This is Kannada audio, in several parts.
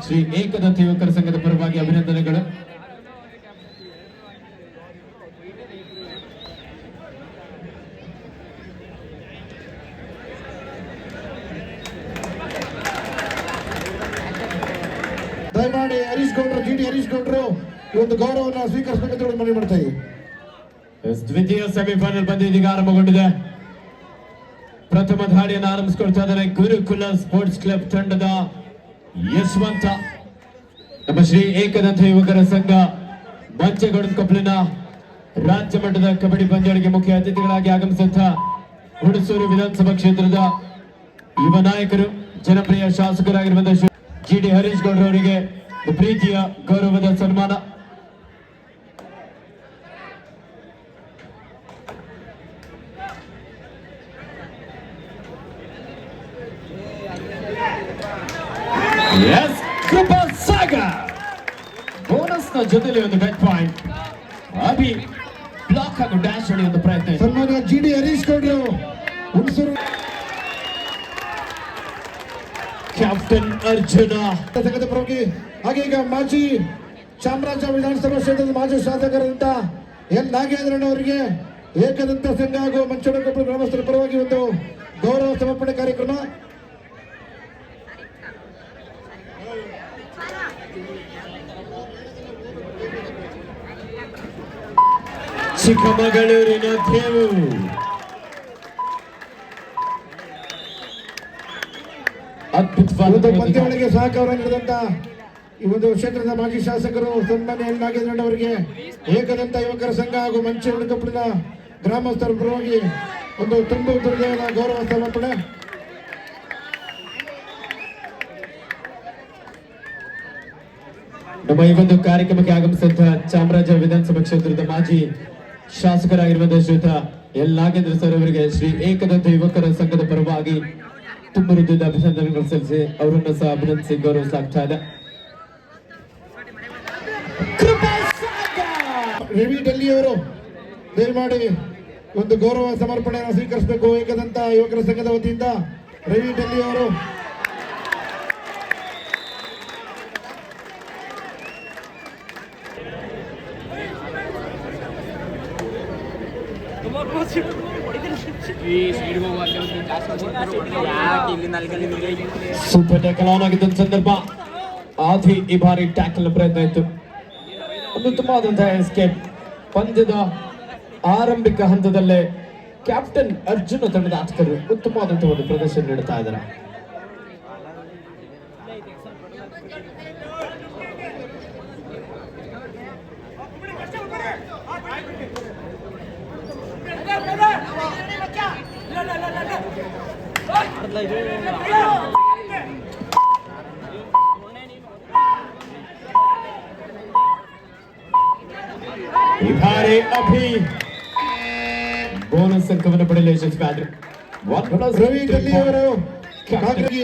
ಶ್ರೀ ಏಕದಂತ ಯುವಕರ ಸಂಘದ ಪರವಾಗಿ ಅಭಿನಂದನೆಗಳು. ದಯಮಾಡಿ ಹರೀಶ್ ಗೌಡ್ರು, ಜಿಡಿ ಹರೀಶ್ ಗೌಡ್ರು ಈ ಒಂದು ಗೌರವವನ್ನು ಸ್ವೀಕರಿಸಬೇಕಂತ ಮನವಿ ಮಾಡ್ತಾ ಇದ್ದೀವಿ. ದ್ವಿತೀಯ ಸೆಮಿಫೈನಲ್ ಪಂದ್ಯ ಇದೀಗ ಆರಂಭಗೊಂಡಿದೆ. ಪ್ರಥಮ ದಾಳಿಯನ್ನು ಆರಂಭಿಸಿಕೊಳ್ತಾ ಇದ್ದಾರೆ ಗುರುಕುಲ ಸ್ಪೋರ್ಟ್ಸ್ ಕ್ಲಬ್ ತಂಡದ ಯಶವಂತ. ನಮ್ಮ ಶ್ರೀ ಏಕದಂತ ಯುವಕರ ಸಂಘ ಮಂಚೇಗೌಡ ಕೊಪ್ಪಳಿನ ರಾಜ್ಯ ಮಟ್ಟದ ಕಬಡ್ಡಿ ಪಂದ್ಯಾವಳಿಗೆ ಮುಖ್ಯ ಅತಿಥಿಗಳಾಗಿ ಆಗಮಿಸಿದಂತಹ ಹುಣಸೂರು ವಿಧಾನಸಭಾ ಕ್ಷೇತ್ರದ ಯುವ ನಾಯಕರು, ಜನಪ್ರಿಯ ಶಾಸಕರಾಗಿರುವಂತಹ ಜಿಡಿ ಹರೀಶ್ ಗೌಡ್ರವರಿಗೆ ಪ್ರೀತಿಯ ಗೌರವದ ಸನ್ಮಾನ. ಬೋನಸ್ ನ ಜೊತೆಲಿ ಒಂದು ಬೆಟ್ ಪಾಯಿಂಟ್. ಅಭಿ ಬ್ಲಾಕ್ ಹಾಗೂ ಡ್ಯಾಶ್ ಹೊಡೆಯುವ ಪ್ರಯತ್ನ. ಸನ್ಮಾನ್ಯ ಜಿಡಿ ಹರೀಶ್ ಗೌಡ್ರು, ಹುಣಸೂರು ಕ್ಯಾಪ್ಟನ್ ಅರ್ಜುನ ಸಂಘದ ಪರವಾಗಿ, ಹಾಗೆ ಈಗ ಮಾಜಿ ಚಾಮರಾಜ ವಿಧಾನಸಭಾ ಕ್ಷೇತ್ರದ ಮಾಜಿ ಶಾಸಕರಾದಂತ ಎನ್ ನಾಗೇಂದ್ರನ್ ಅವರಿಗೆ ಏಕದಂತ ಸಂಘ ಹಾಗೂ ಮಂಚೇಗೌಡ ಕೊಪ್ಪಳ ಗ್ರಾಮಸ್ಥರ ಪರವಾಗಿ ಒಂದು ಗೌರವ ಸಮರ್ಪಣೆ ಕಾರ್ಯಕ್ರಮ. ಚಿಕ್ಕಮಗಳೂರಿನ ದೇವು ಒಂದು ಪಂದ್ಯಾವಳಿಗೆ ಸಹಕಾರ ನೀಡಿದಂತ ಈ ಒಂದು ಕ್ಷೇತ್ರದ ಮಾಜಿ ಶಾಸಕರು ಸನ್ಮಾನ್ಯ ಎನ್ ನಾಗೇಂದ್ರನ್ ಅವರಿಗೆ ಏಕದಂತ ಯುವಕರ ಸಂಘ ಹಾಗೂ ಮಂಚೇಗೌಡ ಕೊಪ್ಪಳಿನ ಗ್ರಾಮಸ್ಥರ ಪರವಾಗಿ ಒಂದು ತುಂಬು ಹೃದಯದ ಗೌರವ ಸಮರ್ಪಣೆ. ನಮ್ಮ ಈ ಒಂದು ಕಾರ್ಯಕ್ರಮಕ್ಕೆ ಆಗಮಿಸಿದಂತಹ ಚಾಮರಾಜ ವಿಧಾನಸಭಾ ಕ್ಷೇತ್ರದ ಮಾಜಿ ಶಾಸಕರಾಗಿರುವಂತಹ ಶ್ರೀಯುತ ಎಲ್ ನಾಗೇಂದ್ರ ಸರ್ ಅವರಿಗೆ ಶ್ರೀ ಏಕದಂತ ಯುವಕರ ಸಂಘದ ಪರವಾಗಿ ತುಂಬ ಹೃದಯದ ಅಭಿನಂದನೆಗಳು ಸಲ್ಲಿಸಿ ಅವರನ್ನು ಸಹ ಅಭಿನಂದಿಸಿ ಗೌರವಿಸಲಾಗ್ತಾ ಇದೆ. ರವಿ ಡೆಲ್ಲಿ ಅವರು ದಯಮಾಡಿ ಒಂದು ಗೌರವ ಸಮರ್ಪಣೆಯನ್ನು ಸ್ವೀಕರಿಸಬೇಕು. ಏಕದಂತ ಯುವಕರ ಸಂಘದ ವತಿಯಿಂದ ರವಿ ಡೆಲ್ಲಿ ಅವರು. ಸೂಪರ್ ಟ್ಯಾಕಲ್ ಆನ್ ಆಗಿದ್ದ ಸಂದರ್ಭ ಆದಿ ಈ ಬಾರಿ ಟ್ಯಾಕಲ್ ಪ್ರಯತ್ನ ಇತ್ತು. ಒಂದು ಉತ್ತಮವಾದಂತಹ ಎಸ್ಕೇಪ್. ಪಂದ್ಯದ ಆರಂಭಿಕ ಹಂತದಲ್ಲೇ ಕ್ಯಾಪ್ಟನ್ ಅರ್ಜುನ ತಂಡದ ಆಟಗಾರರು ಉತ್ತಮವಾದಂತಹ ಒಂದು ಪ್ರದರ್ಶನ ನೀಡುತ್ತಾ ಇದ್ದಾರೆ. ಈ ಬಾರಿ ಅಭಿ ಬೋನಸ್ ಅಂಕವನ್ನು ಪಡೆಯಲು ಯಶಸ್ವಿಯಾದರು. ರವಿ ಡೆಲ್ಲಿ ಅವರು ಈ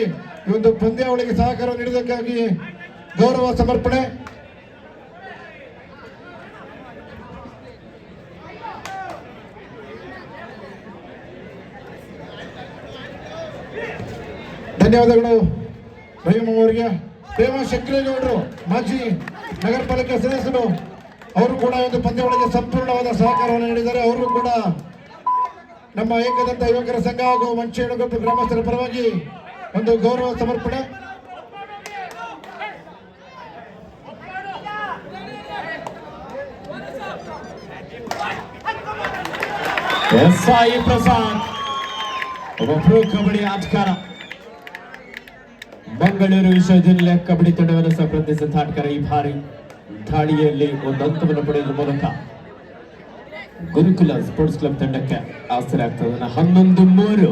ಒಂದು ಪಂದ್ಯಾವಳಿಗೆ ಸಹಕಾರ ನೀಡಿದ್ದಕ್ಕಾಗಿ ಗೌರವ ಸಮರ್ಪಣೆ. ಧನ್ಯವಾದಗಳು ರಹಿಮ್ ಅವರಿಗೆ. ಪ್ರೇಮ ಶಂಕರೇಗೌಡರು, ಮಾಜಿ ನಗರ ಪಾಲಿಕೆ ಸದಸ್ಯರು, ಅವರು ಕೂಡ ಒಂದು ಪಂದ್ಯಾವಳಿಗೆ ಸಂಪೂರ್ಣವಾದ ಸಹಕಾರವನ್ನು ನೀಡಿದ್ದಾರೆ. ಅವರು ಕೂಡ ನಮ್ಮ ಏಕದಂತ ಯುವಕರ ಸಂಘ ಹಾಗೂ ಮಂಚೇಗೌಡ ಕೊಪ್ಪಳ ಗ್ರಾಮಸ್ಥರ ಪರವಾಗಿ ಒಂದು ಗೌರವ ಸಮರ್ಪಣೆ. ಸಾಯಿ ಪ್ರಸಾದ್ ಒಬ್ಬ ಪ್ರೋ ಕಬಡ್ಡಿ ಆಟಗಾರ. ಮಂಗಳೂರು ವಿಶ್ವವಿದ್ಯಾನಿಲಯ ಕಬಡ್ಡಿ ತಂಡವನ್ನು ಸಹ ಪ್ರತಿನಿಧಿಸಿದ ಆಟಗಾರ. ಈ ಬಾರಿ ದಾಳಿಯಲ್ಲಿ ಒಂದು ಅಂಕವನ್ನು ಪಡೆಯುವ ಮೂಲಕ ಗುರುಕುಲ ಸ್ಪೋರ್ಟ್ಸ್ ಕ್ಲಬ್ ತಂಡಕ್ಕೆ ಆಸರೆ ಆಗ್ತದೆ. 11-3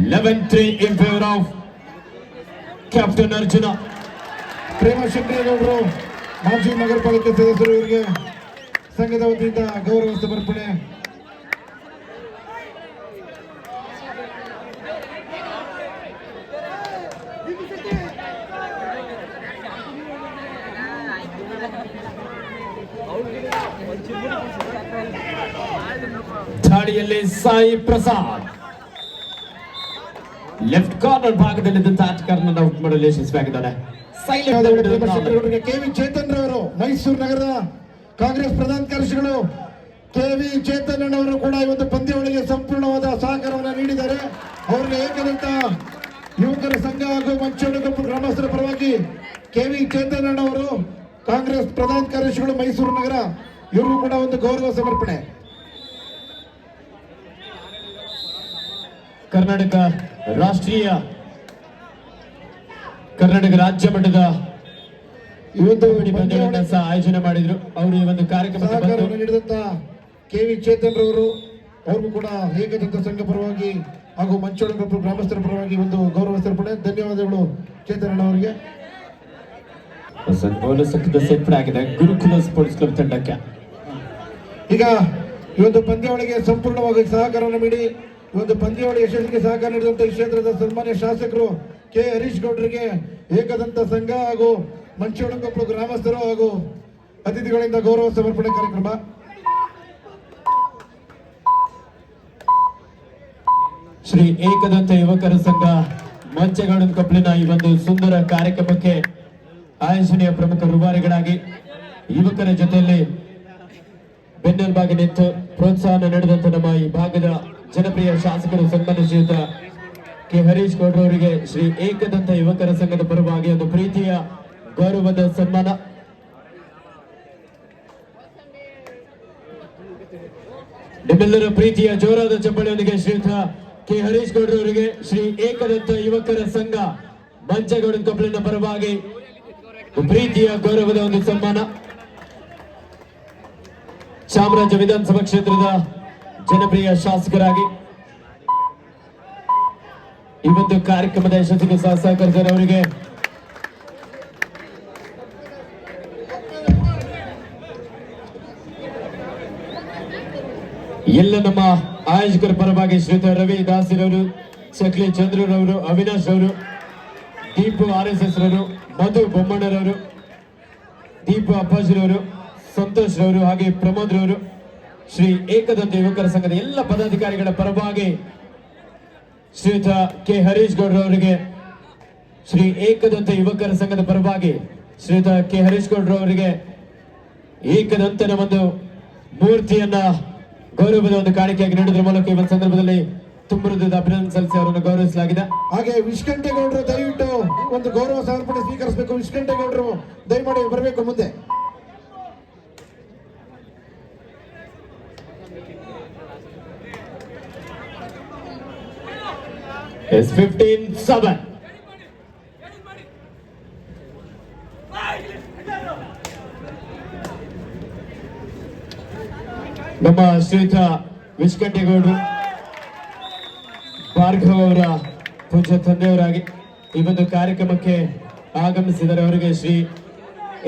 11-3 in favour of captain Arjuna. Prema ಶಂಕರೇಗೌಡರು, ಮಾಜಿ ನಗರ ಪಾಲಿಕೆ ಸದಸ್ಯರು, ಇವರಿಗೆ ಸಂಘದ ವತಿಯಿಂದ ಗೌರವ ಸಮರ್ಪಣೆ. ದಾಳಿಯಲ್ಲಿ ಸಾಯಿ ಪ್ರಸಾದ್ ಲೆಫ್ಟ್ ಕಾರ್ನರ್ ಭಾಗದಲ್ಲಿದ್ದಂತ ಆಟಗಾರನನ್ನು ಔಟ್ ಮಾಡಲು ಯಶಸ್ವಿಯಾಗಿದ್ದಾರೆ. ಅವರಿಗೆ ಕೆವಿ ಚೇತನ್ ರವರು ಮೈಸೂರು ನಗರದ ಕಾಂಗ್ರೆಸ್ ಪ್ರಧಾನ ಕಾರ್ಯದರ್ಶಿಗಳು ಕೆವಿ ಚೇತನ್ ಅವರು ಕೂಡ ಇವತ್ತು ಪಂದ್ಯಾವಳಿಗೆ ಸಂಪೂರ್ಣವಾದ ಸಹಕಾರವನ್ನು ನೀಡಿದ್ದಾರೆ. ಅವರಿಗೆ ಏಕದಂತ ಯುವಕರ ಸಂಘ ಹಾಗೂ ಮಂಚೋಳಗೊಪ್ಪು ಗ್ರಾಮಸ್ಥರ ಪರವಾಗಿ ಕೆವಿ ಚೇತನ್ ಅವರು ಕಾಂಗ್ರೆಸ್ ಪ್ರಧಾನ ಕಾರ್ಯದರ್ಶಿಗಳು ಮೈಸೂರು ನಗರ ಇವರು ಕೂಡ ಒಂದು ಗೌರವ ಸಮರ್ಪಣೆ. ಕರ್ನಾಟಕ ರಾಜ್ಯ ಮಟ್ಟದ ಈ ಒಂದು ಪಂದ್ಯಗಳನ್ನು ಸಹ ಆಯೋಜನೆ ಮಾಡಿದ್ರು. ಅವರು ಈ ಒಂದು ಕಾರ್ಯಕ್ರಮವನ್ನು ನೀಡಿದಂತ ಕೆವಿ ಚೇತನ್ ರವರು ಅವ್ರಿಗೂ ಕೂಡ ಏಕದಂತ ಸಂಘ ಪರವಾಗಿ ಹಾಗೂ ಮಂಚೋಳಗೊಪ್ಪು ಗ್ರಾಮಸ್ಥರ ಪರವಾಗಿ ಒಂದು ಗೌರವ ಸಮರ್ಪಣೆ. ಧನ್ಯವಾದಗಳು ಚೇತನ್ ಅವರಿಗೆ. ಸೇರ್ಪಡೆ ಆಗಿದೆ ಗುರುಕುಲ ಸ್ಪೋರ್ಟ್ಸ್ ಕ್ಲಬ್ ತಂಡಕ್ಕೆ. ಈಗ ಈ ಒಂದು ಪಂದ್ಯಾವಳಿಗೆ ಸಂಪೂರ್ಣವಾಗಿ ಸಹಕಾರವನ್ನು ನೀಡಿ ಈ ಒಂದು ಪಂದ್ಯಾವಳಿ ಯಶಸ್ಸಿಗೆ ಸಹಕಾರ ನೀಡಿದಂತ ಈ ಕ್ಷೇತ್ರದ ಸನ್ಮಾನ್ಯ ಶಾಸಕರು ಕೆ ಹರೀಶ್ ಗೌಡರಿಗೆ ಏಕದಂತ ಸಂಘ ಹಾಗೂ ಮಂಚೋಳಗೊಪ್ಪು ಗ್ರಾಮಸ್ಥರು ಹಾಗೂ ಅತಿಥಿಗಳಿಂದ ಗೌರವ ಸಮರ್ಪಣೆ ಕಾರ್ಯಕ್ರಮ. ಶ್ರೀ ಏಕದಂತ ಯುವಕರ ಸಂಘ ಮಂಚಗೌಡನ ಕೊಪ್ಪಲಿನ ಈ ಒಂದು ಸುಂದರ ಕಾರ್ಯಕ್ರಮಕ್ಕೆ ಆಯೋಜನೆಯ ಪ್ರಮುಖ ರೂವಾರಿಗಳಾಗಿ ಯುವಕರ ಜೊತೆಯಲ್ಲಿ ಬೆನ್ನೆಲುಬಾಗಿ ನಿಂತು ಪ್ರೋತ್ಸಾಹ ನೀಡಿದಂತ ನಮ್ಮ ಈ ಭಾಗದ ಜನಪ್ರಿಯ ಶಾಸಕರು ಸನ್ಮಾನ್ಯ ಶ್ರೀಯುತ ಕೆ ಹರೀಶ್ ಗೌಡ್ರವರಿಗೆ ಶ್ರೀ ಏಕದಂತ ಯುವಕರ ಸಂಘದ ಪರವಾಗಿ ಒಂದು ಪ್ರೀತಿಯ ಗೌರವದ ಸನ್ಮಾನ. ನಿಮ್ಮೆಲ್ಲರ ಪ್ರೀತಿಯ ಜೋರಾದ ಚಪ್ಪಳಿಯೊಂದಿಗೆ ಶ್ರೀಯುತ ಕೆ ಹರೀಶ್ ಗೌಡ್ರವರಿಗೆ ಶ್ರೀ ಏಕದಂತ ಯುವಕರ ಸಂಘ ಮಂಚಗೌಡನ ಕೊಪ್ಪಲಿನ ಪರವಾಗಿ ಪ್ರೀತಿಯ ಗೌರವದ ಒಂದು ಸನ್ಮಾನ. ಚಾಮರಾಜ ವಿಧಾನಸಭಾ ಕ್ಷೇತ್ರದ ಜನಪ್ರಿಯ ಶಾಸಕರಾಗಿ ಈ ಒಂದು ಕಾರ್ಯಕ್ರಮದ ಯಶಸ್ಸಿಗೆ ಸಹಕರಿಸಿದ ಅವರಿಗೆ ಎಲ್ಲ ನಮ್ಮ ಆಯೋಜಕರ ಪರವಾಗಿ ಶ್ರೀಯುತ ರವಿ ದಾಸಿರವರು, ಚಕ್ಲಿ ಚಂದ್ರರವರು, ಅವಿನಾಶ್ ಅವರು, ದೀಪು RSS ರವರು, ಮಧು ಬೊಮ್ಮಣ್ಣರವರು, ದೀಪು ಅಪ್ಪಾಜಿರವರು, ಸಂತೋಷ್ ರವರು ಹಾಗೆ ಪ್ರಮೋದ್ ರವರು, ಶ್ರೀ ಏಕದಂತ ಯುವಕರ ಸಂಘದ ಎಲ್ಲ ಪದಾಧಿಕಾರಿಗಳ ಪರವಾಗಿ ಶ್ರೀಯುತ ಕೆ ಹರೀಶ್ ಗೌಡ್ರವರಿಗೆ ಶ್ರೀ ಏಕದಂತ ಯುವಕರ ಸಂಘದ ಪರವಾಗಿ ಶ್ರೀಯುತ ಕೆ ಹರೀಶ್ ಗೌಡ್ರವರಿಗೆ ಏಕದಂತನ ಒಂದು ಮೂರ್ತಿಯನ್ನ ಗೌರವದ ಒಂದು ಕಾಣಿಕೆಯಾಗಿ ನೀಡುವುದರ ಮೂಲಕ ಈ ಒಂದು ಸಂದರ್ಭದಲ್ಲಿ ತುಂಬ ಹೃದಯದ ಅಭಿನಂದನೆ ಸಲ್ಲಿಸಿ ಅವರನ್ನು ಗೌರವಿಸಲಾಗಿದೆ. ಹಾಗೆ ವಿಷ್ಕಂಠೇಗೌಡರು ದಯವಿಟ್ಟು ಒಂದು ಗೌರವ ಸಮರ್ಪಣೆ ಸ್ವೀಕರಿಸಬೇಕು. ವಿಷ್ಕಂಠೇಗೌಡರು ದಯಮಾಡಿ ಬರಬೇಕು ಮುಂದೆ. S15-7 ನಮ್ಮ ಶ್ರೀಯುತ ವಿಷ್ಕಂಠೇಗೌಡರು ಭಾರ್ಗವ್ ಅವರ ಪೂಜ್ಯ ತಂದೆಯವರಾಗಿ ಈ ಒಂದು ಕಾರ್ಯಕ್ರಮಕ್ಕೆ ಆಗಮಿಸಿದರೆ ಅವರಿಗೆ ಶ್ರೀ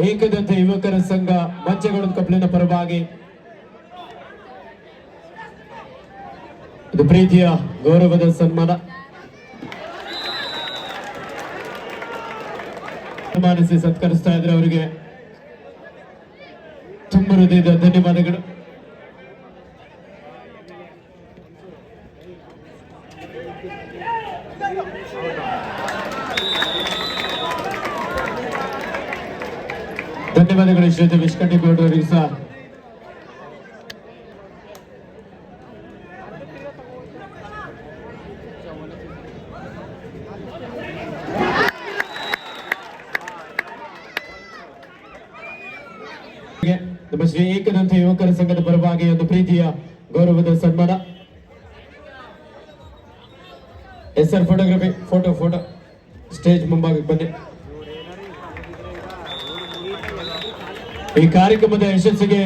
ಏಕದಂತ ಯುವಕರ ಸಂಘ ಮಂಚಗೌಡನ ಕೊಪ್ಪಲಿನ ಪರವಾಗಿ ಇದು ಪ್ರೀತಿಯ ಗೌರವದ ಸನ್ಮಾನ. ಸನ್ಮಾನಿಸಿ ಸತ್ಕರಿಸ್ತಾ ಇದ್ರೆ ಅವರಿಗೆ ತುಂಬ ಹೃದಯದ ಧನ್ಯವಾದಗಳು. ಧನ್ಯವಾದಗಳು ಶ್ರೀಯುತ ವಿಷ್ಕಂಠೇಗೌಡರಿಗೆ ಸಹ. ನಮ್ಮ ಶ್ರೀ ಏಕದಂತ ಯುವಕರ ಸಂಘದ ಪರವಾಗಿ ಒಂದು ಪ್ರೀತಿಯ ಗೌರವದ ಸನ್ಮಾನ. SR ಫೋಟೋಗ್ರಫಿ ಫೋಟೋ ಸ್ಟೇಜ್ ಮುಂಭಾಗಕ್ಕೆ ಬನ್ನಿ. ಈ ಕಾರ್ಯಕ್ರಮದ ಯಶಸ್ಸಿಗೆ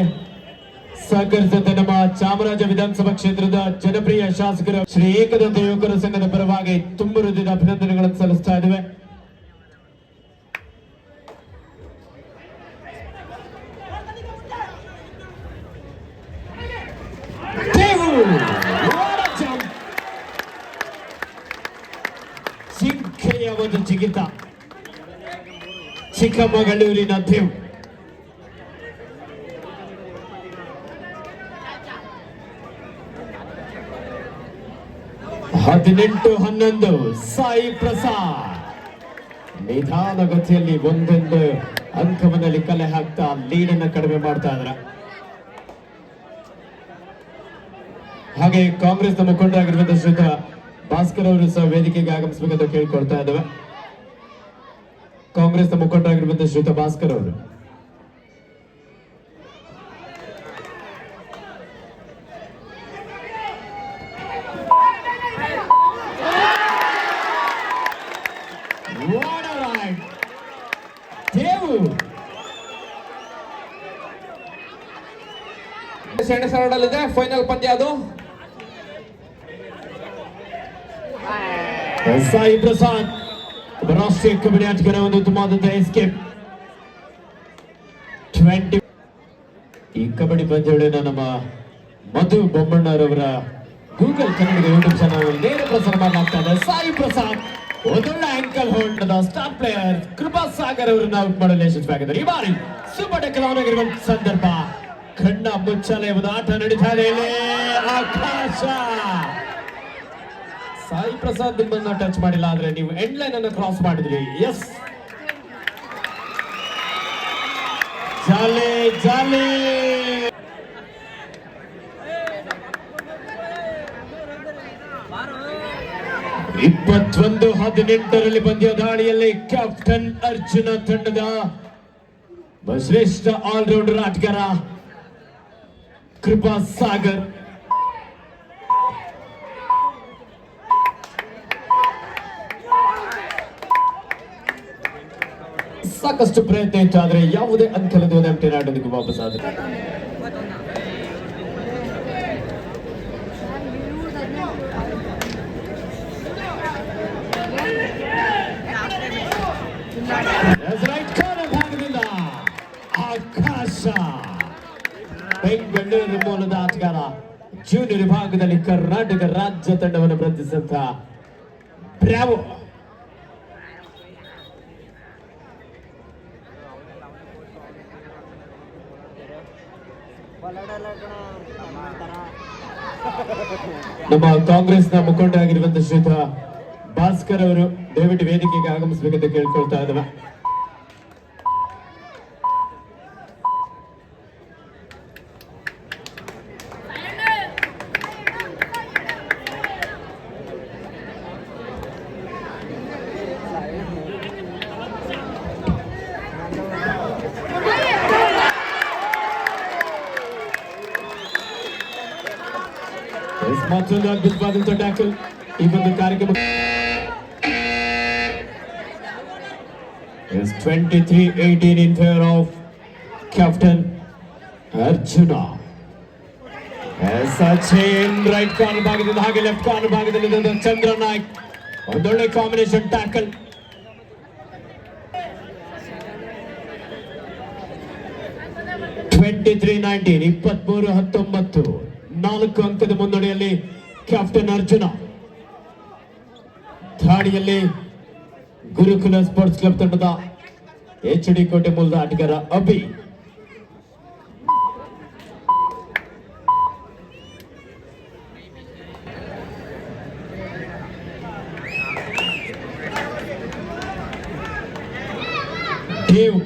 ಸಹಕರಿಸಿದಂತೆ ನಮ್ಮ ಚಾಮರಾಜ ವಿಧಾನಸಭಾ ಕ್ಷೇತ್ರದ ಜನಪ್ರಿಯ ಶಾಸಕರು ಶ್ರೀ ಏಕದಂತ ಯುವಕರ ಸಂಘದ ಪರವಾಗಿ ತುಂಬ ಹೃದಯದ ಅಭಿನಂದನೆಗಳನ್ನು ಸಲ್ಲಿಸ್ತಾ ಇದ್ದೇವೆ. ಜಿಂಕೆಯ ಒಂದು ಜಿಗಿತ ಚಿಕ್ಕಮಗಳೂರಿನ ದೇವ್. 18-11 ಸಾಯಿ ಪ್ರಸಾದ್ ನಿಧಾನಗತಿಯಲ್ಲಿ ಒಂದೊಂದು ಅಂಕವನ್ನಲ್ಲಿ ಕಲೆ ಹಾಕ್ತಾ ಲೀಡನ್ನು ಕಡಿಮೆ ಮಾಡ್ತಾ ಇದ್ರ. ಹಾಗೆ ಕಾಂಗ್ರೆಸ್ನ ಮುಖಂಡರಾಗಿರುವಂತಹ ಶ್ರೀಯುತ ಭಾಸ್ಕರ್ ಅವರು ಸಹ ವೇದಿಕೆಗೆ ಆಗಮಿಸಬೇಕಂತ ಕೇಳ್ಕೊಳ್ತಾ ಇದ್ದಾವೆ. ಕಾಂಗ್ರೆಸ್ನ ಮುಖಂಡರಾಗಿರುವಂತಹ ಶ್ರೀಯುತ ಭಾಸ್ಕರ್ ಅವರು. ಸೆಣಸಾಡಲಿದೆ ಫೈನಲ್ ಪಂದ್ಯ ಅದು. ಸಾಯಿ ಪ್ರಸಾದ್ ರಾಷ್ಟ್ರೀಯ ಕಬಡ್ಡಿ ಆಟಗಾರ, ಒಂದು ಉತ್ತಮವಾದಂತಹ ಎಸ್ಕೇಪ್. 20 ಈ ಕಬಡ್ಡಿ ಪಂದ್ಯಾವಳಿಯನ್ನು ನಮ್ಮ ಮಧು ಬೊಮ್ಮಣ್ಣರವರ ಗೂಗಲ್ ಕನ್ನಡ ಯೂಟ್ಯೂಬ್ ಚಾನಲ್ ನೇರ ಪ್ರಸಾರ ಮಾಡಲಾಗ್ತಾ ಇದೆ. ಸಾಯಿ ಪ್ರಸಾದ್ ಒಂದೊಳ್ಳೆ ಆಂಕಲ್ ಹೋಲ್ಡ್ ಸ್ಟಾರ್ ಪ್ಲೇಯರ್ ಕೃಪಾ ಸಾಗರ್ ಅವರನ್ನು ಔಟ್ ಮಾಡಲು ಯಶಸ್ವಿಯಾಗಿದ್ದಾರೆ. ಈ ಬಾರಿ ಸೂಪರ್ ಟೆಕಲ್ ಆನ್ ಆಗಿರುವಂತಹ ಸಂದರ್ಭ. ಕಣ್ಣ ಮುಚ್ಚಲೆ ಒಂದು ಆಟ ನಡೀತಾ ಇದೆ ಇಲ್ಲಿ. ಆಕಾಶ ಸಾಯಿ ಪ್ರಸಾದ್ ನಿಮ್ಮನ್ನ ಟಚ್ ಮಾಡಿಲ್ಲ, ಆದ್ರೆ ನೀವು ಎಂಡ್ ಲೈನ್ ಅನ್ನು ಕ್ರಾಸ್ ಮಾಡಿದ್ರಿ. ಎಸ್, ಜಾಲೆ ಜಾಲೆ. 21-18 ಪಂದ್ಯ ದಾಳಿಯಲ್ಲಿ ಕ್ಯಾಪ್ಟನ್ ಅರ್ಜುನ ತಂಡದ ಶ್ರೇಷ್ಠ ಆಲ್ರೌಂಡರ್ ಆಟಗಾರ ಕೃಪಾ ಸಾಗರ್ ಸಾಕಷ್ಟು ಪ್ರಯತ್ನ ಇತ್ತು, ಆದ್ರೆ ಯಾವುದೇ ಅಂಕಲದ ಎಂಟಿ ಆಡೋದಕ್ಕೆ ವಾಪಸ್ ಆದ್ರೆ. ಭಾಗದಿಂದ ಆಕಾಶ ಬೆಂಗಳೂರು ಮೂಲದ ಆಟಗಾರ, ಜೂನಿಯರ್ ವಿಭಾಗದಲ್ಲಿ ಕರ್ನಾಟಕ ರಾಜ್ಯ ತಂಡವನ್ನು ಪ್ರತಿನಿಧಿಸಿದಂತ ಬ್ರಾವೋ. ನಮ್ಮ ಕಾಂಗ್ರೆಸ್ನ ಮುಖಂಡರಾಗಿರುವಂತಹ ಶ್ರೀಯುತ ಭಾಸ್ಕರ್ ಅವರು ದಯವಿಟ್ಟು ವೇದಿಕೆಗೆ ಆಗಮಿಸಬೇಕಂತ ಕೇಳ್ಕೊಳ್ತಾ ಇದ್ದಾವೆ. ಮತ್ತೊಂದು ಅದ್ಭುತವಾದಂತಹ ಟ್ಯಾಕಲ್ ಈ ಒಂದು ಕಾರ್ಯಕ್ರಮ. 23-18 in favor of Captain Arjuna. Sachin right corner ಭಾಗದಿಂದ ಹಾಗೆ ಲೆಫ್ಟ್ ಕಾರ್ನರ್ ಭಾಗದಲ್ಲಿ ಚಂದ್ರ ನಾಯ್ಕ್ ಒಂದೊಳ್ಳೆ ಕಾಂಬಿನೇಷನ್ ಟ್ಯಾಕಲ್. (23-19) 23-19 4 ಅಂಕದ ಮುನ್ನಡೆಯಲ್ಲಿ ಕ್ಯಾಪ್ಟನ್ ಅರ್ಜುನ. ದಾಳಿಯಲ್ಲಿ ಗುರುಕುಲ ಸ್ಪೋರ್ಟ್ಸ್ ಕ್ಲಬ್ ತಂಡದ HD ಕೋಟೆ ಮೂಲದ ಆಟಗಾರ ಅಭಿ. ದೇವ್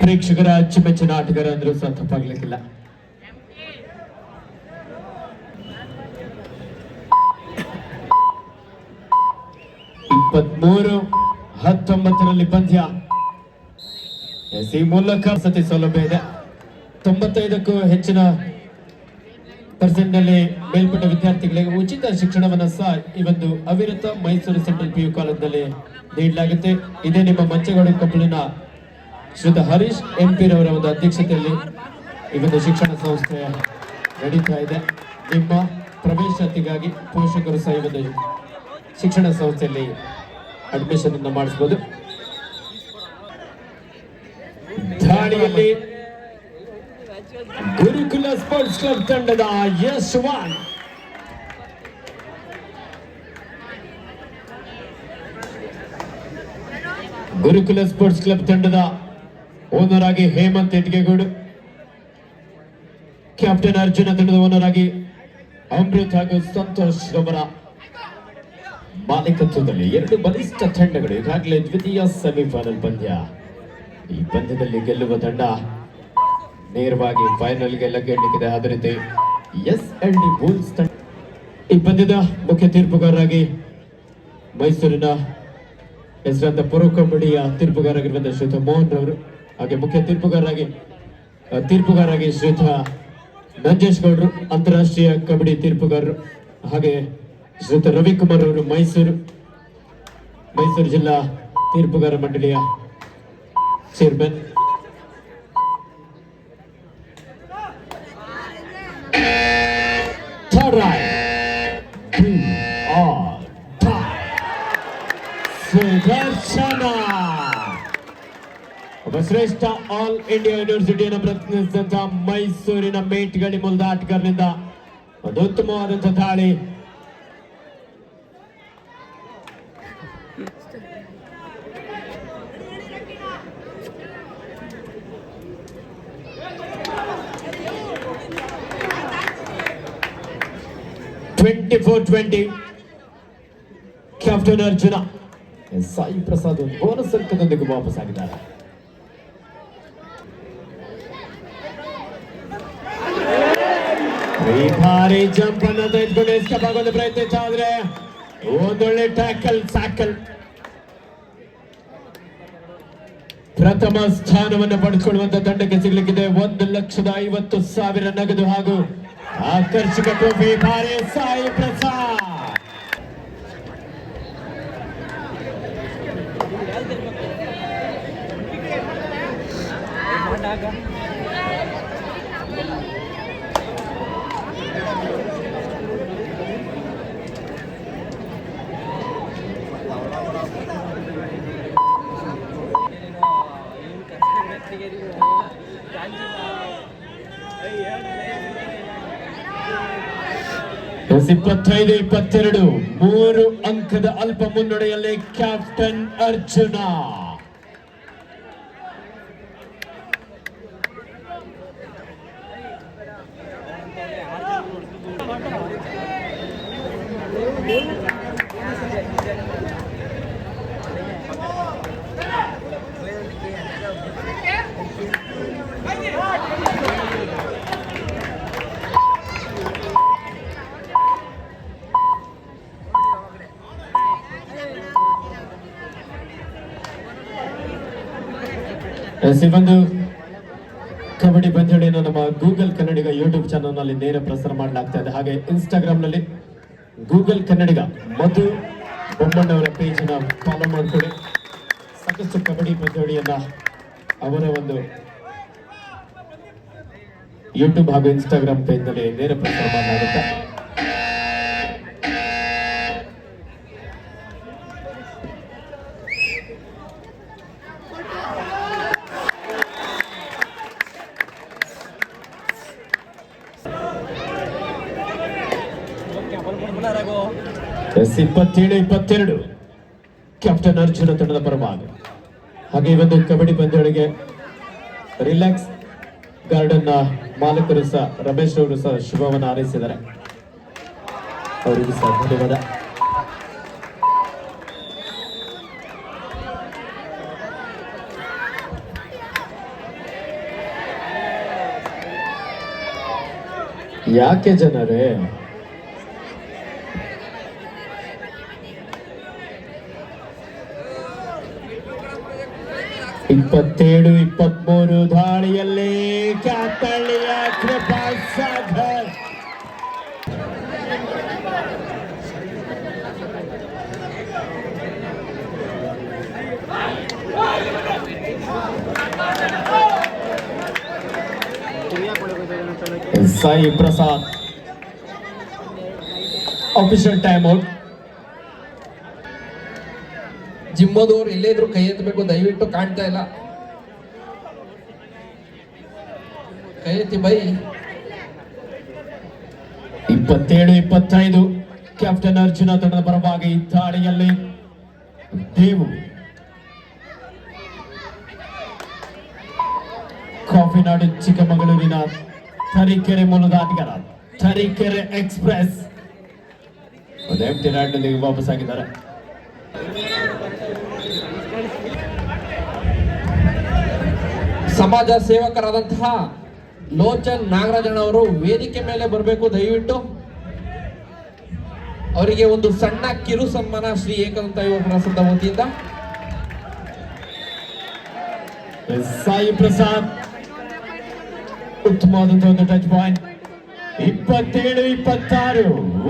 ಪ್ರೇಕ್ಷಕರ ಅಚ್ಚುಮೆಚ್ಚಿನ ಆಟಗಾರ ಅಂದ್ರೂ ಸಹ ತಪ್ಪಾಗ್ಲಿಕ್ಕಿಲ್ಲ. (23-19) ಪಂದ್ಯ. ಈ ಮೂಲಕ ವಸತಿ ಸೌಲಭ್ಯ ಇದೆ. 95ಕ್ಕೂ ಹೆಚ್ಚಿನ ಪರ್ಸೆಂಟ್ ನಲ್ಲಿ ಮೇಲ್ಪಟ್ಟ ವಿದ್ಯಾರ್ಥಿಗಳಿಗೆ ಉಚಿತ ಶಿಕ್ಷಣವನ್ನು ಸಹ ಈ ಒಂದು ಅವಿರತ ಮೈಸೂರು ಸೆಂಟ್ರಲ್ PU ಕಾಲೇಜಿನಲ್ಲಿ ನೀಡಲಾಗುತ್ತೆ. ಇದೇ ನಿಮ್ಮ ಮಂಚಗೋಡು ಕೊಪ್ಪಳಿನ ಶ್ರೀಯುತ ಹರೀಶ್ MP ರವರ ಒಂದು ಅಧ್ಯಕ್ಷತೆಯಲ್ಲಿ ಈ ಒಂದು ಶಿಕ್ಷಣ ಸಂಸ್ಥೆ ನಡೀತಾ ಇದೆ. ನಿಮ್ಮ ಪ್ರವೇಶಾತಿಗಾಗಿ ಪೋಷಕರು ಸಹ ಈ ಒಂದು ಶಿಕ್ಷಣ ಸಂಸ್ಥೆಯಲ್ಲಿ ಅಡ್ಮಿಷನ್ ಅನ್ನು ಮಾಡಿಸಬಹುದು. ದಾಳಿಯಲ್ಲಿ ಗುರುಕುಲ ಸ್ಪೋರ್ಟ್ಸ್ ಕ್ಲಬ್ ತಂಡದ ಯಶ್ವಾನ್. ಗುರುಕುಲ ಸ್ಪೋರ್ಟ್ಸ್ ಕ್ಲಬ್ ತಂಡದ ಓನರ್ ಆಗಿ ಹೇಮಂತ್ ಇಟ್ಗೆಗೌಡು, ಕ್ಯಾಪ್ಟನ್ ಅರ್ಜುನ ತಂಡದ ಓನರ್ ಆಗಿ ಅಮೃತ್ ಹಾಗೂ ಸಂತೋಷ್ ಅವರ ಮಾಲೀಕತ್ವದಲ್ಲಿ ಎರಡು ಬಲಿಷ್ಠ ತಂಡಗಳು ಈಗಾಗಲೇ ದ್ವಿತೀಯ ಸೆಮಿಫೈನಲ್ ಪಂದ್ಯ. ಈ ಪಂದ್ಯದಲ್ಲಿ ಗೆಲ್ಲುವ ತಂಡ ನೇರವಾಗಿ ಫೈನಲ್ಗೆ ಲಗ್ಗೆಡ್ಲಿಕ್ಕಿದೆ. ಅದೇ ರೀತಿ SLD ಬುಲ್ಸ್ ತಂಡ ಈ ಪಂದ್ಯದ ಮುಖ್ಯ ತೀರ್ಪುಗಾರರಾಗಿ ಮೈಸೂರಿನ ಹೆಸರಾಂತ ಪ್ರೊ ಕಬಡ್ಡಿಯ ತೀರ್ಪುಗಾರರಾಗಿರುವಂತಹ ಶ್ರೀಯುತ ಮೋಹನ್ ರವರು, ಹಾಗೆ ಮುಖ್ಯ ತೀರ್ಪುಗಾರರಾಗಿ ಶ್ರೀಯುತ ನಂಜೇಶ್ ಗೌಡರು, ಅಂತಾರಾಷ್ಟ್ರೀಯ ಕಬಡ್ಡಿ ತೀರ್ಪುಗಾರರು, ಹಾಗೆ ಶ್ರೀಯುತ ರವಿಕುಮಾರ್ ಅವರು ಮೈಸೂರು ಜಿಲ್ಲಾ ತೀರ್ಪುಗಾರ ಮಂಡಳಿಯ ಚೇರ್ಮನ್. ಸುದರ್ಶನ ಒಬ್ಬ ಶ್ರೇಷ್ಠ ಆಲ್ ಇಂಡಿಯಾ ಯೂನಿವರ್ಸಿಟಿಯನ್ನು ಪ್ರತಿನಿಧಿಸಿದಂತಹ ಮೈಸೂರಿನ ಮೇಟ್ಗಳಿ ಮೂಲದ ಆಟಗಾರನಿಂದ ಒಂದು ಉತ್ತಮವಾದಂತಹ ದಾಳಿ. ಕ್ಯಾಪ್ಟನ್ ಅರ್ಜುನ ಸಾಯಿ ಪ್ರಸಾದ್ ಬೋನಸ್ ಅಂಕದೊಂದಿಗೆ ವಾಪಸ್ ಆಗಿದ್ದಾರೆ. ಭಾರಿ ಜಂಪ್ ಅನ್ನು ತೆಗೆದುಕೊಂಡು ಎಸ್ಕೇಪ್ ಆಗೋದು ಪ್ರಯತ್ನಿಸ, ಆದ್ರೆ ಒಂದೊಳ್ಳೆ ಸ್ಯಾಕಲ್ ಪ್ರಥಮ ಸ್ಥಾನವನ್ನು ಪಡೆದುಕೊಳ್ಳುವಂತ ತಂಡಕ್ಕೆ ಸಿಗಲಿಕ್ಕಿದೆ 1,50,000 ನಗದು ಹಾಗೂ ಆಕರ್ಷಕ ಟ್ರೋಫಿ. ಭಾರಿ ಸಾಯಿ ಪ್ರಸಾದ್25-22 3 ಅಂಕದ ಅಲ್ಪ ಮುನ್ನಡೆಯಲ್ಲಿ ಕ್ಯಾಪ್ಟನ್ ಅರ್ಜುನ. ಈ ಒಂದು ಕಬಡ್ಡಿ ಪಂದ್ಯಾವಳಿಯನ್ನು ನಮ್ಮ ಗೂಗಲ್ ಕನ್ನಡಿಗ ಯೂಟ್ಯೂಬ್ ಚಾನಲ್ ನಲ್ಲಿ ನೇರ ಪ್ರಸಾರ ಮಾಡಲಾಗ್ತಾ ಇದೆ. ಹಾಗೆ ಇನ್ಸ್ಟಾಗ್ರಾಮ್ ನಲ್ಲಿ ಗೂಗಲ್ ಕನ್ನಡಿಗ ಮಧು ಬೊಮ್ಮಣ್ಣವರ ಪೇಜ್ ನ ಫಾಲೋ ಮಾಡಿಕೊಳ್ಳಿ. ಸಾಕಷ್ಟು ಕಬಡ್ಡಿ ಪಂದ್ಯಾವಳಿಯನ್ನ ಅವರ ಒಂದು ಯೂಟ್ಯೂಬ್ ಹಾಗೂ ಇನ್ಸ್ಟಾಗ್ರಾಮ್ ಪೇಜ್ ನಲ್ಲಿ ನೇರ ಪ್ರಸಾರ ಮಾಡಲಾಗುತ್ತೆ. S27-22 ಕ್ಯಾಪ್ಟನ್ ಅರ್ಜುನ ತಂಡದ ಪರವಾಗಿ. ಹಾಗೆ ಈ ಒಂದು ಕಬಡ್ಡಿ ಪಂದ್ಯಾವಳಿಗೆ ರಿಲ್ಯಾಕ್ಸ್ ಗಾರ್ಡನ್ ನ ಮಾಲೀಕರು ಸಹ ರಮೇಶ್ ಅವರು ಸಹ ಶುಭವನ್ನು ಹಾರೈಸಿದ್ದಾರೆ. ಅವರಿಗೆ ಸಹ ಧನ್ಯವಾದ. ಯಾಕೆ ಜನರೇ 27-23 ದಾಳಿಯಲ್ಲಿ ಕ್ಯಾತಳ್ಳಿಯ Krupa Sagar Sai Prasad official time out. ಜಿಮ್ಮೋದವ್ರು ಎಲ್ಲೇ ಇದ್ರು ಕೈ ಎತ್ತಬೇಕು, ದಯವಿಟ್ಟು ಕಾಣ್ತಾ ಇಲ್ಲ, ಕೈ ಎತ್ತಿ ಬೈ. 27-25 ಕ್ಯಾಪ್ಟನ್ ಅರ್ಜುನ ತಂಡದ ಪರವಾಗಿ ದಾಳಿಯಲ್ಲಿ ದೇವು ಕಾಫಿನಾಡು ಚಿಕ್ಕಮಗಳೂರಿನ ತರೀಕೆರೆ ಮೂಲದ ಆಟಗಾರ ತರೀಕೆರೆ ಎಕ್ಸ್ಪ್ರೆಸ್ ಒಂದು ಎಂಟಿ ನಲ್ಲಿ ವಾಪಸ್ ಆಗಿದ್ದಾರೆ. ಸಮಾಜ ಸೇವಕರಾದಂತಹ ಲೋಚನ್ ನಾಗರಾಜಣ್ಣ ಅವರು ವೇದಿಕೆ ಮೇಲೆ ಬರಬೇಕು ದಯವಿಟ್ಟು. ಅವರಿಗೆ ಒಂದು ಸಣ್ಣ ಕಿರು ಸನ್ಮಾನ ಶ್ರೀ ಏಕದಂತ ಯುವಕರ ಸಂಘದ ವತಿಯಿಂದ. ಸಾಯಿ ಪ್ರಸಾದ್ ಉತ್ತಮವಾದಂತಹ ಒಂದು ಟಚ್ ಪಾಯಿಂಟ್. 27-26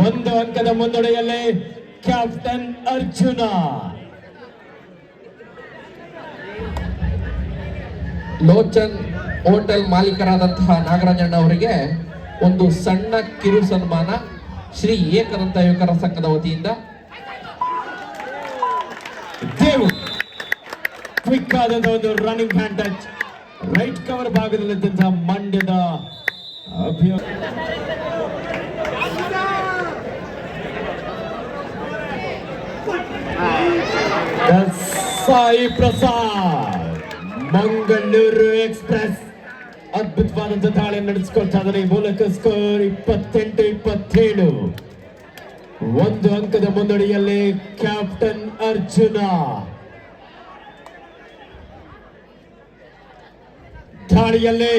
ಒಂದು ಅಂಕದ ಮುನ್ನಡೆಯಲ್ಲಿ ಕ್ಯಾಪ್ಟನ್ ಅರ್ಜುನ. ಲೋಚನ್ ಹೋಟೆಲ್ ಮಾಲೀಕರಾದಂತಹ ನಾಗರಾಜಣ್ಣ ಅವರಿಗೆ ಒಂದು ಸಣ್ಣ ಕಿರು ಸನ್ಮಾನ ಶ್ರೀ ಏಕದಂತ ಯುವಕರ ಸಂಘದ ವತಿಯಿಂದ. ದೇವ್ ಕ್ವಿಕ್ ಆದಂತಹ ಒಂದು running hand touch right cover ಭಾಗದಲ್ಲಿದ್ದಂತಹ ಮಂಡ್ಯದ ಸಾಯಿ ಪ್ರಸಾದ್ ಮಂಗಳೂರು ಎಕ್ಸ್ಪ್ರೆಸ್ ಅದ್ಭುತವಾದಂತಹ ದಾಳಿ ನಡೆಸಿಕೊಳ್ತಾ ಇದ್ದಾರೆ. ಈ ಮೂಲಕ ಸ್ಕೋರ್ 28-27 ಒಂದು ಅಂಕದ ಮುನ್ನಡೆಯಲ್ಲಿ ಕ್ಯಾಪ್ಟನ್ ಅರ್ಜುನ. ದಾಳಿಯಲ್ಲಿ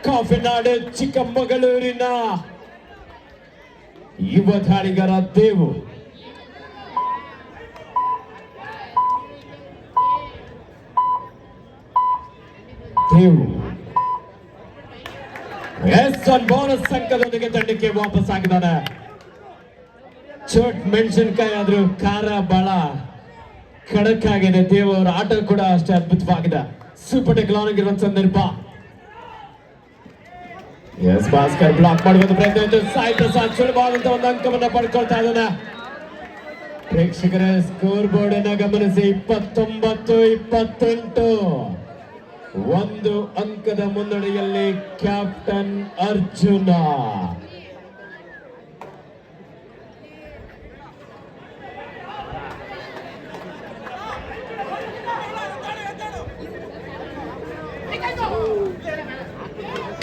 ಕಾಫಿನಾಡು ಚಿಕ್ಕಮಗಳೂರಿನ ಯುವ ದಾಳಿಗಾರ ದೇವು. ಬೋನಸ್ ಅಂಕದೊಂದಿಗೆ ತಂಡಕ್ಕೆ ವಾಪಸ್ ಆಗಿದ್ದಾನೆ. ಚೋಟ್ ಮೆಣಸಿನಕಾಯಿ ಆದ್ರೂ ಖಾರ ಬಹಳ ಖಡಕ್ ಆಗಿದೆ. ದೇವ್ ಅವರ ಆಟ ಕೂಡ ಅಷ್ಟೇ ಅದ್ಭುತವಾಗಿದೆ. ಸೂಪರ್ ಟೆಕ್ನಾಲಜಿ ಇರುವಂತ ಸಂದರ್ಭ. ಎಸ್ ಭಾಸ್ಕರ್ ಬ್ಲಾಕ್ ಮಾಡುವಂತ ಪ್ರಯತ್ನ ಇತ್ತು. ಸಾಯಿ ಪ್ರಸಾದ್ ಸುಲಭವಾದಂತ ಒಂದು ಅಂಕವನ್ನ ಪಡ್ಕೊಳ್ತಾ ಇದ್ದಾನೆ. ಪ್ರೇಕ್ಷಕರ ಸ್ಕೋರ್ ಬೋರ್ಡ್ ಅನ್ನ ಗಮನಿಸಿ 29-28 ಒಂದು ಅಂಕದ ಮುನ್ನಡೆಯಲ್ಲಿ ಕ್ಯಾಪ್ಟನ್ ಅರ್ಜುನ.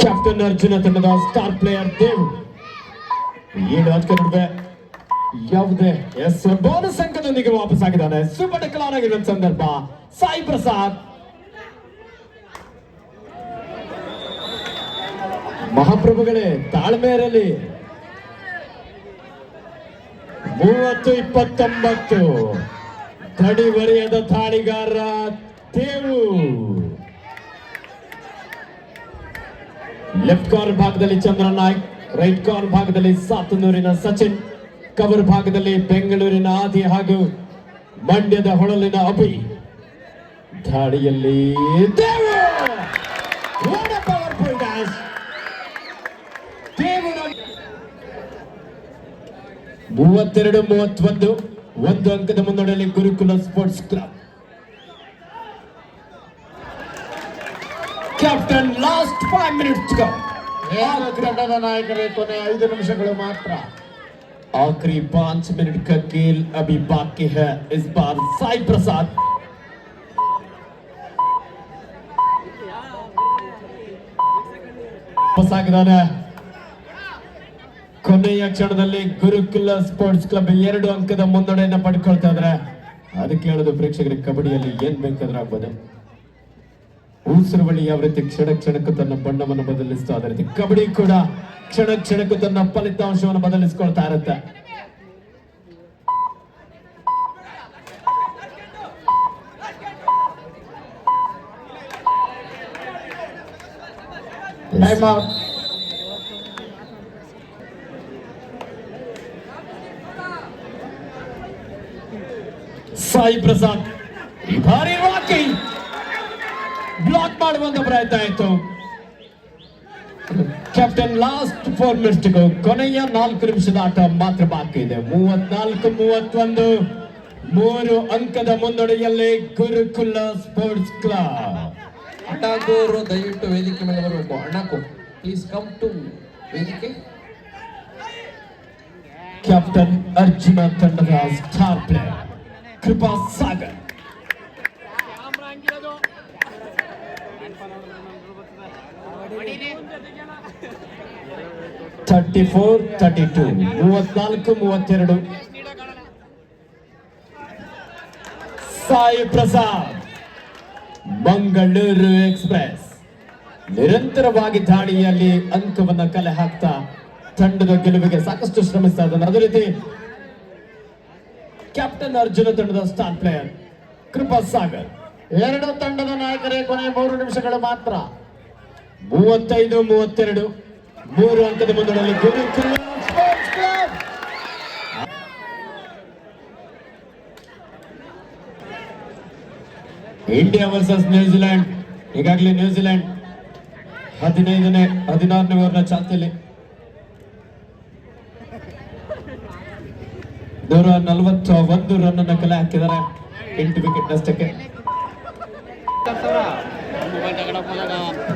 ಕ್ಯಾಪ್ಟನ್ ಅರ್ಜುನ ತಂಡದ ಸ್ಟಾರ್ ಪ್ಲೇಯರ್ ದೇವ್. 7 ಅಂಕ ನಡುವೆ ಯಾವುದೇ ಬೋನಸ್ ಅಂಕದೊಂದಿಗೆ ವಾಪಸ್ ಆಗಿದ್ದಾನೆ. ಸೂಪರ್ ಟೆಕ್ಲಾನ್ ಆಗಿರುವ ಸಂದರ್ಭ. ಸಾಯಿ ಪ್ರಸಾದ್ ಮಹಾಪ್ರಭುಗಳೇ ತಾಳ್ಮೆ ಇರಲಿ. 30-29 ತಡಿವರಿಯದ ತಾಳಿಗಾರ ದೇವು. ಲೆಫ್ಟ್ ಕಾರ್ನರ್ ಭಾಗದಲ್ಲಿ ಚಂದ್ರನ್ ನಾಯ್ಕ್, ರೈಟ್ ಕಾರ್ನರ್ ಭಾಗದಲ್ಲಿ ಸಾತನೂರಿನ ಸಚಿನ್, ಕವರ್ ಭಾಗದಲ್ಲಿ ಬೆಂಗಳೂರಿನ ಆದಿ ಹಾಗೂ ಮಂಡ್ಯದ ಹೊಳಲಿನ ಅಭಿ. ದಾಳಿಯಲ್ಲಿ Devu. What a powerful dash. 32-31 ಒಂದು ಅಂಕದ ಮುನ್ನಡೆಯಲ್ಲಿ Gurukula sports club. Captain last 5 minutes go. ತಂಡದ ನಾಯಕರೇ ಕೊನೆ 5 ನಿಮಿಷಗಳು ಮಾತ್ರ. आखिरी 5 मिनट का खेल अभी बाकी है. इस बार साई प्रसाद ಆಗಿದ್ದಾನೆ. ಕೊನೆಯ ಕ್ಷಣದಲ್ಲಿ ಗುರುಕುಲ ಸ್ಪೋರ್ಟ್ಸ್ ಕ್ಲಬ್ 2 ಅಂಕದ ಮುನ್ನಡೆಯನ್ನ ಪಡ್ಕೊಳ್ತಾ ಇದ್ರೆ ಅದಕ್ಕೆ ಹೇಳೋದು ಪ್ರೇಕ್ಷಕರಿಗೆ ಕಬಡ್ಡಿಯಲ್ಲಿ ಏನ್ ಬೇಕಾದ್ರೂ ಆಗ್ಬೋದು. ಊಸರವಳ್ಳಿ ಯಾವ ರೀತಿ ಕ್ಷಣ ಕ್ಷಣಕ್ಕೂ ತನ್ನ ಬಣ್ಣವನ್ನು ಬದಲಿಸ್ತಾ ಅದೇ ರೀತಿ ಕಬಡ್ಡಿ ಕೂಡ ಕ್ಷಣ ಕ್ಷಣಕ್ಕೂ ತನ್ನ ಫಲಿತಾಂಶವನ್ನು ಬದಲಿಸಿಕೊಳ್ತಾ ಇರುತ್ತೆ. ಸಾಯಿ ಪ್ರಸಾದ್ ಈ ಬಾರಿ ವಾಕಿ ಬ್ಲಾಕ್ ಮಾಡುವಂತ ಪ್ರಯತ್ನ ಆಯಿತು. ಕ್ಯಾಪ್ಟನ್ ಲಾಸ್ಟ್ 4 minutes ಕೊನೆಯ 4 ನಿಮಿಷದ ಆಟ ಮಾತ್ರ ಬಾಕಿ ಇದೆ. 34-31 3 ಅಂಕದ ಮುನ್ನಡೆಯಲ್ಲಿ ಗುರುಕುಲ ಸ್ಪೋರ್ಟ್ಸ್ ಕ್ಲಬ್. ಆಟಗಾರರು ದಯವಿಟ್ಟು ವೇದಿಕೆ ಮೇಲೆ ಬರಬೇಕು. ಅಣ್ಣಕು ಪ್ಲೀಸ್ ಕಮ್ ಟು ವೇದಿಕೆ. ಕ್ಯಾಪ್ಟನ್ ಅರ್ಜುನ ತಂಡದ ಸ್ಟಾರ್ ಪ್ಲೇಯರ್ ಕೃಪಾ ಸಾಗರ್. 34-32 34-32. ಸಾಯಿ ಪ್ರಸಾದ್ ಮಂಗಳೂರು ಎಕ್ಸ್ಪ್ರೆಸ್ ನಿರಂತರವಾಗಿ ದಾಳಿಯಲ್ಲಿ ಅಂಕವನ್ನ ಕಲೆ ಹಾಕ್ತಾ ತಂಡದ ಗೆಲುವಿಗೆ ಸಾಕಷ್ಟು ಶ್ರಮಿಸ್ತಾ ಇದ್ದಾನೆ. ಅದೇ ರೀತಿ ಕ್ಯಾಪ್ಟನ್ ಅರ್ಜುನ ತಂಡದ ಸ್ಟಾರ್ ಪ್ಲೇಯರ್ ಕೃಪಾ ಸಾಗರ್. ಎರಡು ತಂಡದ ನಾಯಕರೇ ಕೊನೆಯ 3 ನಿಮಿಷಗಳು ಮಾತ್ರ. 35-32 3 ಅಂಕದ ಮುನ್ನಡೆಯಲ್ಲಿ Gurukula sports club. India versus New Zealand. ಈಗಾಗಲೇ ನ್ಯೂಜಿಲೆಂಡ್ 16ನೇ ಓವರ್ನ ಚಾಲ್ತಿಯಲ್ಲಿ 141 ರನ್ ಅನ್ನು ಕಲೆ ಹಾಕಿದ್ದಾರೆ. 8 ವಿಕೆಟ್ ನಷ್ಟಕ್ಕೆ.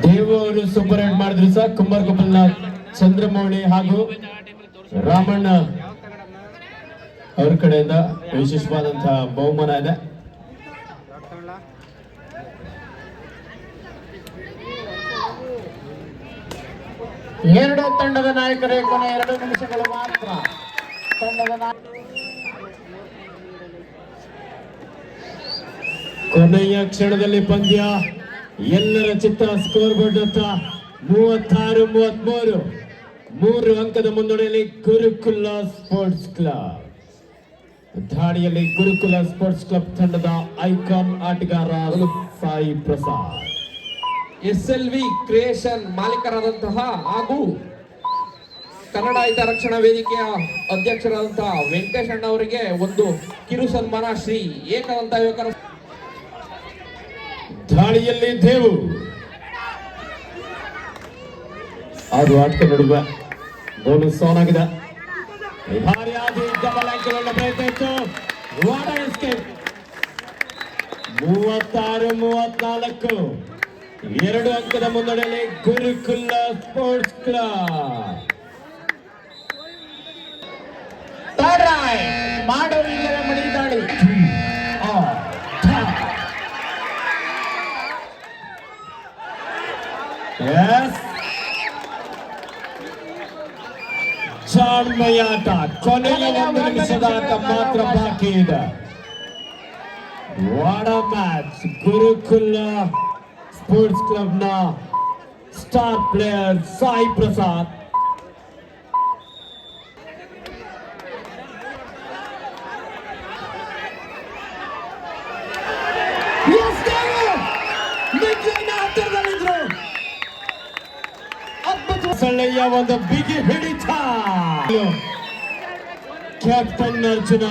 ದೇವು ಅವರು ಸೂಪರ್ ರೈಡ್ ಮಾಡಿದ್ರು ಸಹ. ಕುಮಾರಗೊಪ್ಪಲ್ನ ಚಂದ್ರಮೌಳಿ ಹಾಗೂ ರಾಮಣ್ಣ ಅವ್ರ ಕಡೆಯಿಂದ ವಿಶೇಷವಾದಂತಹ ಬಹುಮಾನ ಇದೆ. ಎರಡು ತಂಡದ ನಾಯಕರೇ ಕೊನೆಯ 2 ನಿಮಿಷಗಳು ಮಾತ್ರ. ಕೊನೆಯ ಕ್ಷಣದಲ್ಲಿ ಪಂದ್ಯ. ಎಲ್ಲರ ಚಿತ್ತ ಸ್ಕೋರ್ ಬೋರ್ಡ್ ಹತ್ತ 36-33 3 ಅಂಕದ ಮುನ್ನಡೆಯಲ್ಲಿ ಗುರುಕುಲ ಸ್ಪೋರ್ಟ್ಸ್ ಕ್ಲಬ್. ದಾಳಿಯಲ್ಲಿ ಗುರುಕುಲ ಸ್ಪೋರ್ಟ್ಸ್ ಕ್ಲಬ್ ತಂಡದ ಐಕಾನ್ ಆಟಗಾರ ಸಾಯಿ ಪ್ರಸಾದ್. SLV ಕ್ರಿಯೇಷನ್ ಮಾಲೀಕರಾದಂತಹ ಹಾಗೂ ಕನ್ನಡ ಹಿತರಕ್ಷಣಾ ವೇದಿಕೆಯ ಅಧ್ಯಕ್ಷರಾದಂತಹ ವೆಂಕಟೇಶ್ ಅಣ್ಣ ಅವರಿಗೆ ಒಂದು ಕಿರು ಸನ್ಮಾನ. ಶ್ರೀ ಏಕದಂತ ಯುವಕರ ದಾಳಿಯಲ್ಲಿ ದೇವು ಅದು ಆಟದ ನಡುವೆ ಬೋನಸ್ ಆನ್ ಆಗಿದೆ. ಭಾರಿಯಾದ ಡಬಲ್ ಅಂಕಗಳ ಪ್ರಯತ್ನ ಇತ್ತು. What a escape. 36-34 2 ಅಂಕದ ಮುನ್ನಡೆಯಲ್ಲಿ ಗುರುಕುಲ ಸ್ಪೋರ್ಟ್ಸ್ ಕ್ಲಬ್. ಮಾಡೋರು ಇಲ್ಲವೇ ಮಣಿ ದಾಳಿ. ಜಾಣ್ಮಯಾಟ. ಕೊನೆಯ 1 ನಿಮಿಷದ ಆಟ ಮಾತ್ರ ಬಾಕಿ ಇದೆ. What a match. Gurukul sports club ನ ಸ್ಟಾರ್ ಪ್ಲೇಯರ್ ಸಾಯಿ ಪ್ರಸಾದ್ ಸೊಳ್ಳೆಯ ಒಂದು ಬಿಗಿ ಹಿಡಿತ. ಕ್ಯಾಪ್ಟನ್ ಅರ್ಜುನ